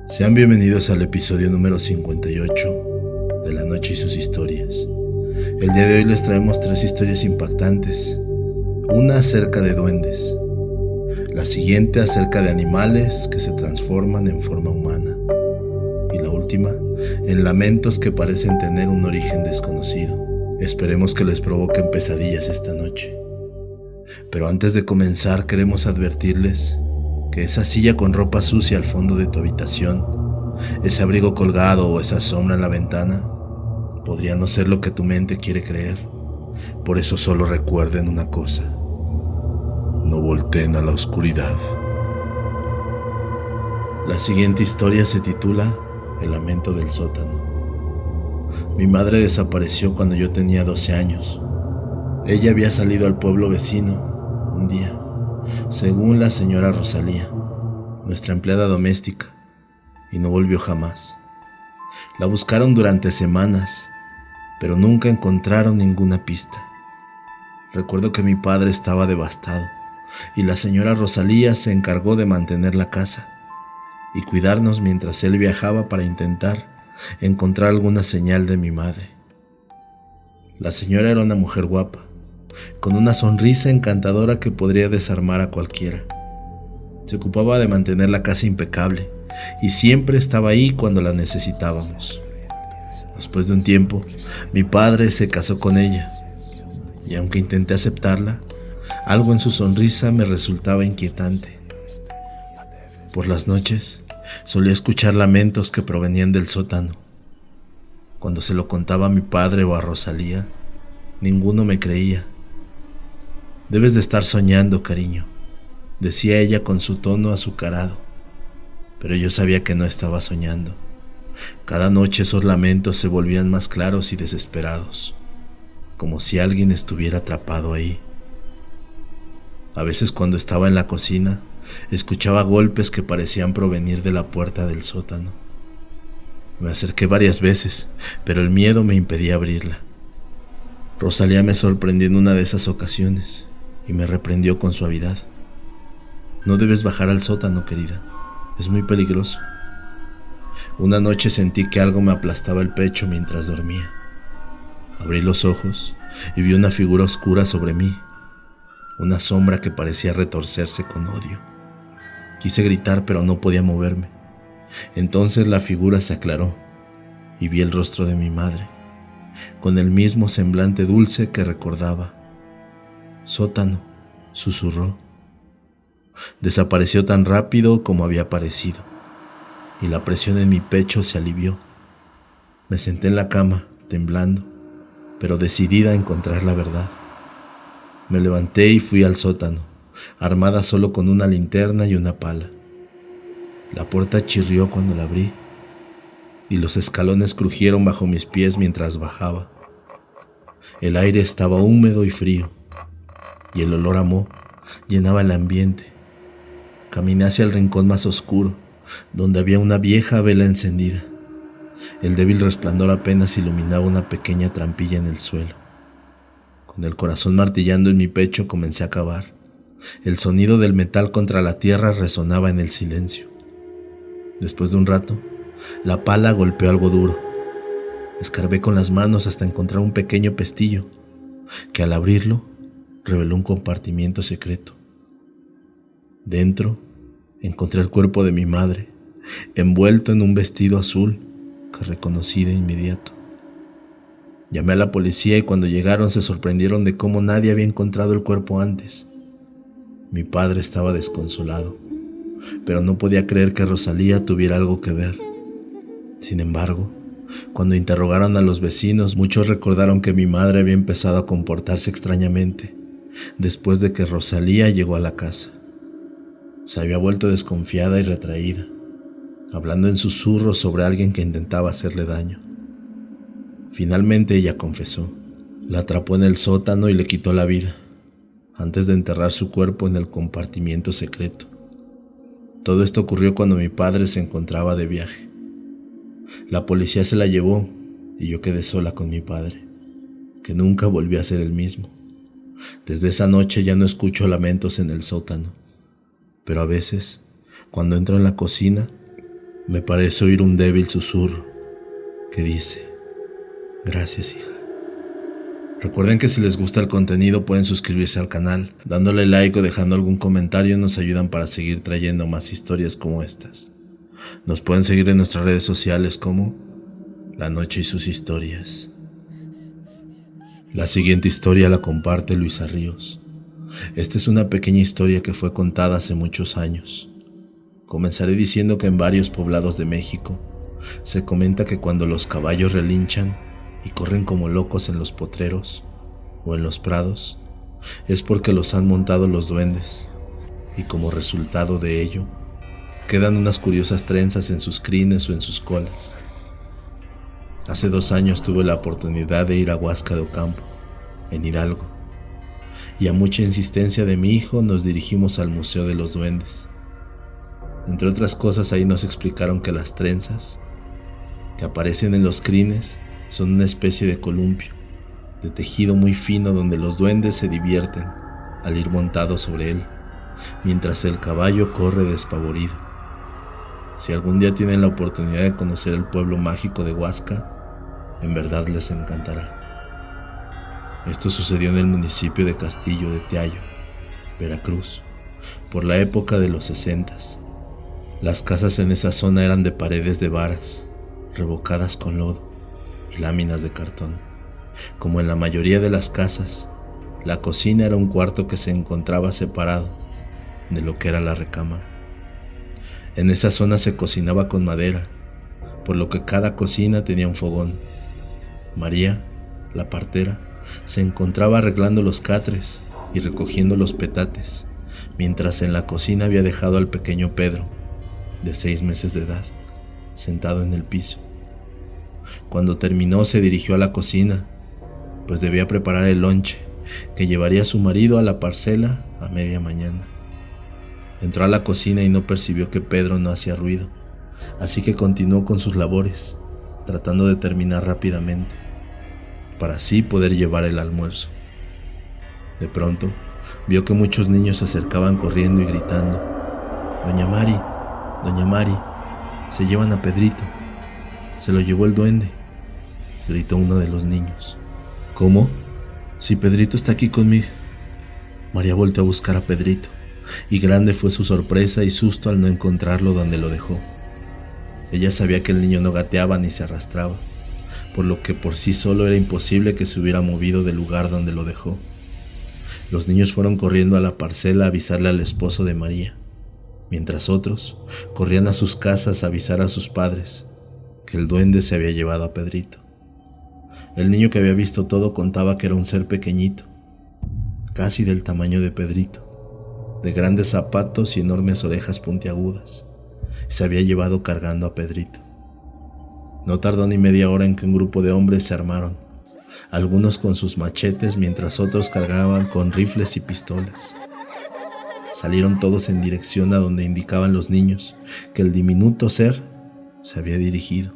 Sean bienvenidos al episodio número 58 de La Noche y sus historias. El día de hoy les traemos 3 historias impactantes. Una acerca de duendes, la siguiente acerca de animales que se transforman en forma humana, y la última en lamentos que parecen tener un origen desconocido. Esperemos que les provoquen pesadillas esta noche. Pero antes de comenzar queremos advertirles que esa silla con ropa sucia al fondo de tu habitación, ese abrigo colgado o esa sombra en la ventana, podría no ser lo que tu mente quiere creer. Por eso solo recuerden una cosa: no volteen a la oscuridad. La siguiente historia se titula El lamento del sótano. Mi madre desapareció cuando yo tenía 12 años. Ella había salido al pueblo vecino un día, según la señora Rosalía, nuestra empleada doméstica, y no volvió jamás. La buscaron durante semanas, pero nunca encontraron ninguna pista. Recuerdo que mi padre estaba devastado, y la señora Rosalía se encargó de mantener la casa y cuidarnos mientras él viajaba para intentar encontrar alguna señal de mi madre. La señora era una mujer guapa, con una sonrisa encantadora que podría desarmar a cualquiera. Se ocupaba de mantener la casa impecable y siempre estaba ahí cuando la necesitábamos. Después de un tiempo, mi padre se casó con ella, y aunque intenté aceptarla, algo en su sonrisa me resultaba inquietante. Por las noches, solía escuchar lamentos que provenían del sótano. Cuando se lo contaba a mi padre o a Rosalía, ninguno me creía. «Debes de estar soñando, cariño», decía ella con su tono azucarado. Pero yo sabía que no estaba soñando. Cada noche esos lamentos se volvían más claros y desesperados, como si alguien estuviera atrapado ahí. A veces cuando estaba en la cocina, escuchaba golpes que parecían provenir de la puerta del sótano. Me acerqué varias veces, pero el miedo me impedía abrirla. Rosalía me sorprendió en una de esas ocasiones y me reprendió con suavidad. «No debes bajar al sótano, querida. Es muy peligroso». Una noche sentí que algo me aplastaba el pecho mientras dormía. Abrí los ojos y vi una figura oscura sobre mí, una sombra que parecía retorcerse con odio. Quise gritar, pero no podía moverme. Entonces la figura se aclaró y vi el rostro de mi madre, con el mismo semblante dulce que recordaba. «Sótano», susurró. Desapareció tan rápido como había aparecido, y la presión en mi pecho se alivió. Me senté en la cama, temblando, pero decidida a encontrar la verdad. Me levanté y fui al sótano, armada solo con una linterna y una pala. La puerta chirrió cuando la abrí, y los escalones crujieron bajo mis pies mientras bajaba. El aire estaba húmedo y frío, y el olor a moho llenaba el ambiente. Caminé hacia el rincón más oscuro, donde había una vieja vela encendida. El débil resplandor apenas iluminaba una pequeña trampilla en el suelo. Con el corazón martillando en mi pecho comencé a cavar. El sonido del metal contra la tierra resonaba en el silencio. Después de un rato, la pala golpeó algo duro. Escarbé con las manos hasta encontrar un pequeño pestillo, que al abrirlo reveló un compartimiento secreto. Dentro encontré el cuerpo de mi madre, envuelto en un vestido azul que reconocí de inmediato. Llamé a la policía y cuando llegaron se sorprendieron de cómo nadie había encontrado el cuerpo antes. Mi padre estaba desconsolado, pero no podía creer que Rosalía tuviera algo que ver. Sin embargo, cuando interrogaron a los vecinos, muchos recordaron que mi madre había empezado a comportarse extrañamente después de que Rosalía llegó a la casa. Se había vuelto desconfiada y retraída, hablando en susurros sobre alguien que intentaba hacerle daño. Finalmente ella confesó. La atrapó en el sótano y le quitó la vida, antes de enterrar su cuerpo en el compartimiento secreto. Todo esto ocurrió cuando mi padre se encontraba de viaje. La policía se la llevó y yo quedé sola con mi padre, que nunca volvió a ser el mismo. Desde esa noche ya no escucho lamentos en el sótano, pero a veces, cuando entro en la cocina, Me parece oír un débil susurro que dice: gracias, hija. Recuerden que si les gusta el contenido pueden suscribirse al canal. Dándole like o dejando algún comentario nos ayudan para seguir trayendo más historias como estas. Nos pueden seguir en nuestras redes sociales como La Noche y sus historias. La siguiente historia la comparte Luisa Ríos. Esta es una pequeña historia que fue contada hace muchos años. Comenzaré diciendo que en varios poblados de México se comenta que cuando los caballos relinchan y corren como locos en los potreros o en los prados, es porque los han montado los duendes, y como resultado de ello, quedan unas curiosas trenzas en sus crines o en sus colas. Hace 2 años tuve la oportunidad de ir a Huasca de Ocampo, en Hidalgo, y a mucha insistencia de mi hijo nos dirigimos al Museo de los Duendes. Entre otras cosas, ahí nos explicaron que las trenzas que aparecen en los crines son una especie de columpio, de tejido muy fino donde los duendes se divierten al ir montados sobre él, mientras el caballo corre despavorido. Si algún día tienen la oportunidad de conocer el pueblo mágico de Huasca, en verdad les encantará. Esto sucedió en el municipio de Castillo de Teayo, Veracruz, por la época de los 60s. Las casas en esa zona eran de paredes de varas, revocadas con lodo y láminas de cartón. Como en la mayoría de las casas, la cocina era un cuarto que se encontraba separado de lo que era la recámara. En esa zona se cocinaba con madera, por lo que cada cocina tenía un fogón. María, la partera, se encontraba arreglando los catres y recogiendo los petates, mientras en la cocina había dejado al pequeño Pedro, de 6 meses de edad, sentado en el piso. Cuando terminó se dirigió a la cocina, pues debía preparar el lonche que llevaría su marido a la parcela a media mañana. Entró a la cocina y no percibió que Pedro no hacía ruido, así que continuó con sus labores, tratando de terminar rápidamente, para así poder llevar el almuerzo. De pronto, vio que muchos niños se acercaban corriendo y gritando: Doña Mari, se llevan a Pedrito, se lo llevó el duende, gritó uno de los niños. ¿Cómo? Si Pedrito está aquí conmigo. María volteó a buscar a Pedrito, y grande fue su sorpresa y susto al no encontrarlo donde lo dejó. Ella sabía que el niño no gateaba ni se arrastraba, por lo que por sí solo era imposible que se hubiera movido del lugar donde lo dejó. Los niños fueron corriendo a la parcela a avisarle al esposo de María, mientras otros corrían a sus casas a avisar a sus padres que el duende se había llevado a Pedrito. El niño que había visto todo contaba que era un ser pequeñito, casi del tamaño de Pedrito, de grandes zapatos y enormes orejas puntiagudas. Se había llevado cargando a Pedrito. No tardó ni media hora en que un grupo de hombres se armaron, algunos con sus machetes mientras otros cargaban con rifles y pistolas. Salieron todos en dirección a donde indicaban los niños que el diminuto ser se había dirigido.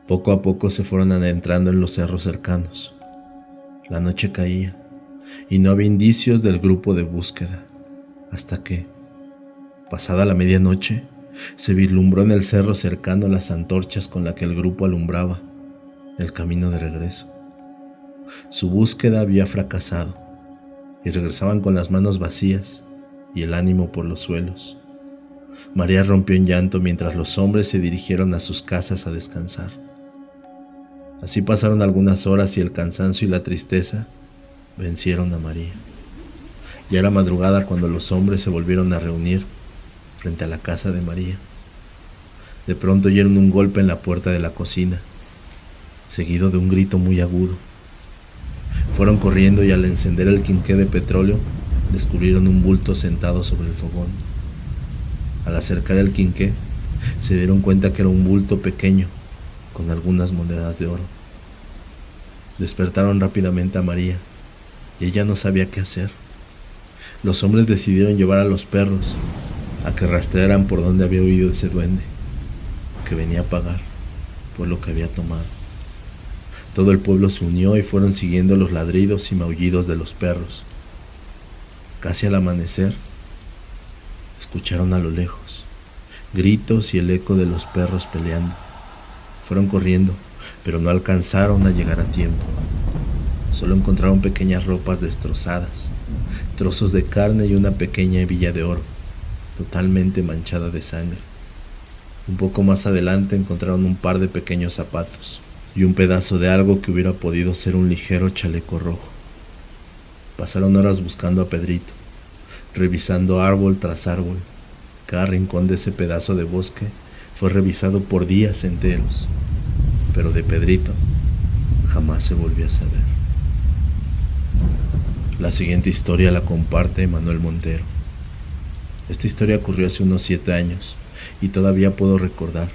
Poco a poco se fueron adentrando en los cerros cercanos. La noche caía y no había indicios del grupo de búsqueda, hasta que, pasada la medianoche, se vislumbró en el cerro cercano las antorchas con las que el grupo alumbraba el camino de regreso. Su búsqueda había fracasado y regresaban con las manos vacías y el ánimo por los suelos. María rompió en llanto mientras los hombres se dirigieron a sus casas a descansar. Así pasaron algunas horas y el cansancio y la tristeza vencieron a María. Ya era madrugada cuando los hombres se volvieron a reunir frente a la casa de María. De pronto oyeron un golpe en la puerta de la cocina, seguido de un grito muy agudo. Fueron corriendo y al encender el quinqué de petróleo, descubrieron un bulto sentado sobre el fogón. Al acercar el quinqué, se dieron cuenta que era un bulto pequeño, con algunas monedas de oro. Despertaron rápidamente a María, y ella no sabía qué hacer. Los hombres decidieron llevar a los perros a que rastrearan por dónde había huido ese duende, que venía a pagar por lo que había tomado. Todo el pueblo se unió y fueron siguiendo los ladridos y maullidos de los perros. Casi al amanecer, escucharon a lo lejos gritos y el eco de los perros peleando. Fueron corriendo, pero no alcanzaron a llegar a tiempo. Solo encontraron pequeñas ropas destrozadas, trozos de carne y una pequeña hebilla de oro, totalmente manchada de sangre. Un poco más adelante encontraron un par de pequeños zapatos y un pedazo de algo que hubiera podido ser un ligero chaleco rojo. Pasaron horas buscando a Pedrito, revisando árbol tras árbol. Cada rincón de ese pedazo de bosque fue revisado por días enteros, pero de Pedrito jamás se volvió a saber. La siguiente historia la comparte Manuel Montero. Esta historia ocurrió hace unos 7 años y todavía puedo recordar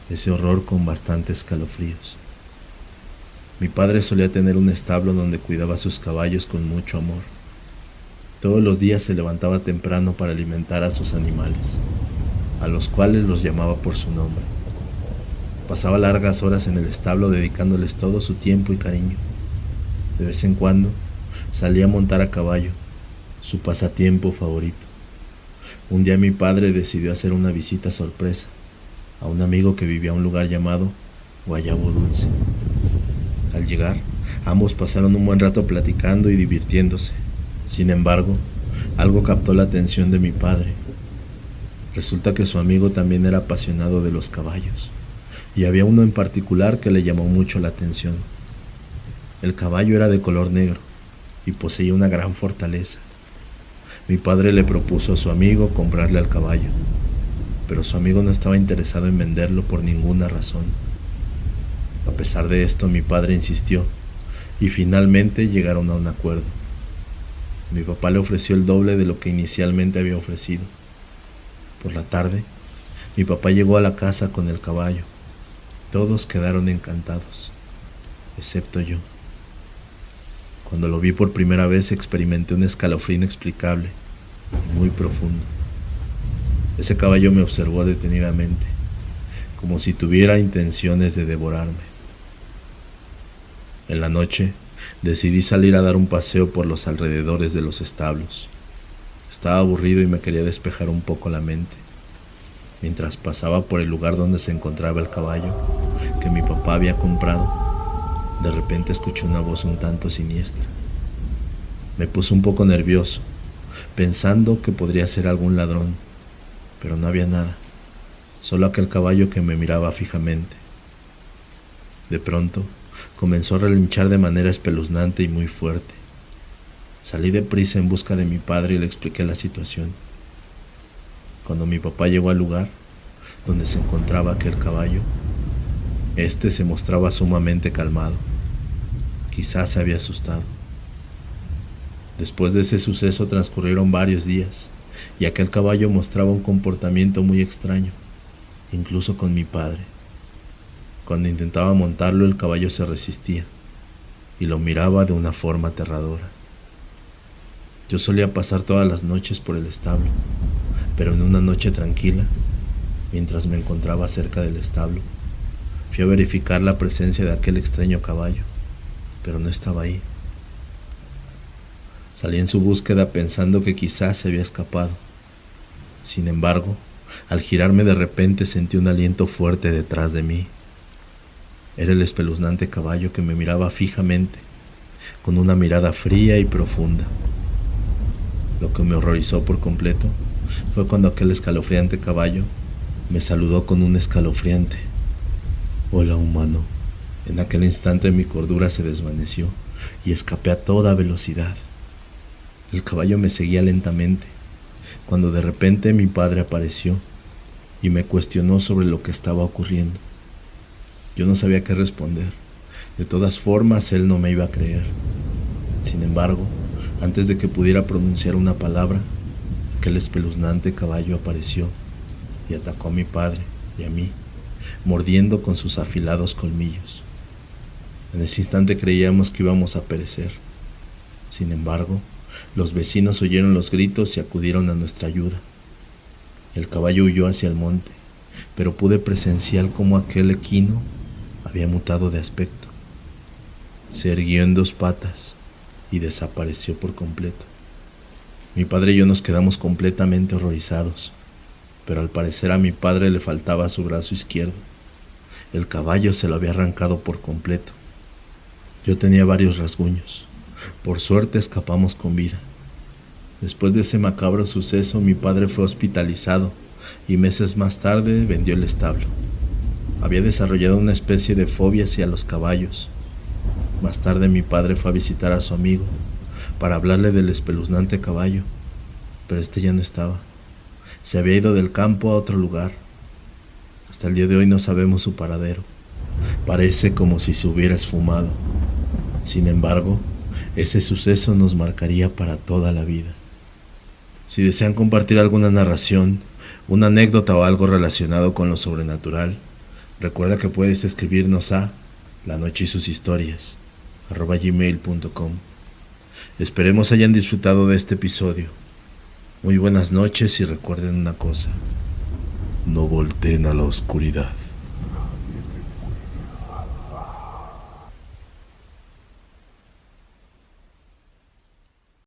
ese horror con bastantes escalofríos. Mi padre solía tener un establo donde cuidaba a sus caballos con mucho amor. Todos los días se levantaba temprano para alimentar a sus animales, a los cuales los llamaba por su nombre. Pasaba largas horas en el establo dedicándoles todo su tiempo y cariño. De vez en cuando salía a montar a caballo, su pasatiempo favorito. Un día mi padre decidió hacer una visita sorpresa a un amigo que vivía en un lugar llamado Guayabo Dulce. Al llegar, ambos pasaron un buen rato platicando y divirtiéndose. Sin embargo, algo captó la atención de mi padre. Resulta que su amigo también era apasionado de los caballos, y había uno en particular que le llamó mucho la atención. El caballo era de color negro y poseía una gran fortaleza. Mi padre le propuso a su amigo comprarle al caballo, pero su amigo no estaba interesado en venderlo por ninguna razón. A pesar de esto, mi padre insistió y finalmente llegaron a un acuerdo. Mi papá le ofreció el doble de lo que inicialmente había ofrecido. Por la tarde, mi papá llegó a la casa con el caballo. Todos quedaron encantados, excepto yo. Cuando lo vi por primera vez experimenté un escalofrío inexplicable y muy profundo. Ese caballo me observó detenidamente, como si tuviera intenciones de devorarme. En la noche, decidí salir a dar un paseo por los alrededores de los establos. Estaba aburrido y me quería despejar un poco la mente. Mientras pasaba por el lugar donde se encontraba el caballo que mi papá había comprado, de repente escuché una voz un tanto siniestra. Me puse un poco nervioso, pensando que podría ser algún ladrón, pero no había nada, solo aquel caballo que me miraba fijamente. De pronto, comenzó a relinchar de manera espeluznante y muy fuerte. Salí deprisa en busca de mi padre y le expliqué la situación. Cuando mi papá llegó al lugar donde se encontraba aquel caballo, este se mostraba sumamente calmado. Quizás se había asustado. Después de ese suceso transcurrieron varios días y aquel caballo mostraba un comportamiento muy extraño, incluso con mi padre. Cuando intentaba montarlo, el caballo se resistía y lo miraba de una forma aterradora. Yo solía pasar todas las noches por el establo, pero en una noche tranquila, mientras me encontraba cerca del establo, fui a verificar la presencia de aquel extraño caballo, pero no estaba ahí. Salí en su búsqueda pensando que quizás se había escapado. Sin embargo, al girarme de repente sentí un aliento fuerte detrás de mí. Era el espeluznante caballo que me miraba fijamente, con una mirada fría y profunda. Lo que me horrorizó por completo fue cuando aquel escalofriante caballo me saludó con un escalofriante «Hola, humano». En aquel instante mi cordura se desvaneció y escapé a toda velocidad. El caballo me seguía lentamente, cuando de repente mi padre apareció y me cuestionó sobre lo que estaba ocurriendo. Yo no sabía qué responder. De todas formas, él no me iba a creer. Sin embargo, antes de que pudiera pronunciar una palabra, aquel espeluznante caballo apareció y atacó a mi padre y a mí, mordiendo con sus afilados colmillos. En ese instante creíamos que íbamos a perecer. Sin embargo, los vecinos oyeron los gritos y acudieron a nuestra ayuda. El caballo huyó hacia el monte, pero pude presenciar cómo aquel equino había mutado de aspecto. Se erguió en 2 patas y desapareció por completo. Mi padre y yo nos quedamos completamente horrorizados, pero al parecer a mi padre le faltaba su brazo izquierdo. El caballo se lo había arrancado por completo. Yo tenía varios rasguños. Por suerte escapamos con vida. Después de ese macabro suceso, mi padre fue hospitalizado y meses más tarde vendió el establo. Había desarrollado una especie de fobia hacia los caballos. Más tarde mi padre fue a visitar a su amigo para hablarle del espeluznante caballo, pero este ya no estaba. Se había ido del campo a otro lugar. Hasta el día de hoy no sabemos su paradero. Parece como si se hubiera esfumado. Sin embargo, ese suceso nos marcaría para toda la vida. Si desean compartir alguna narración, una anécdota o algo relacionado con lo sobrenatural, recuerda que puedes escribirnos a lanochesysushistorias@gmail.com. Esperemos hayan disfrutado de este episodio. Muy buenas noches y recuerden una cosa: no volteen a la oscuridad.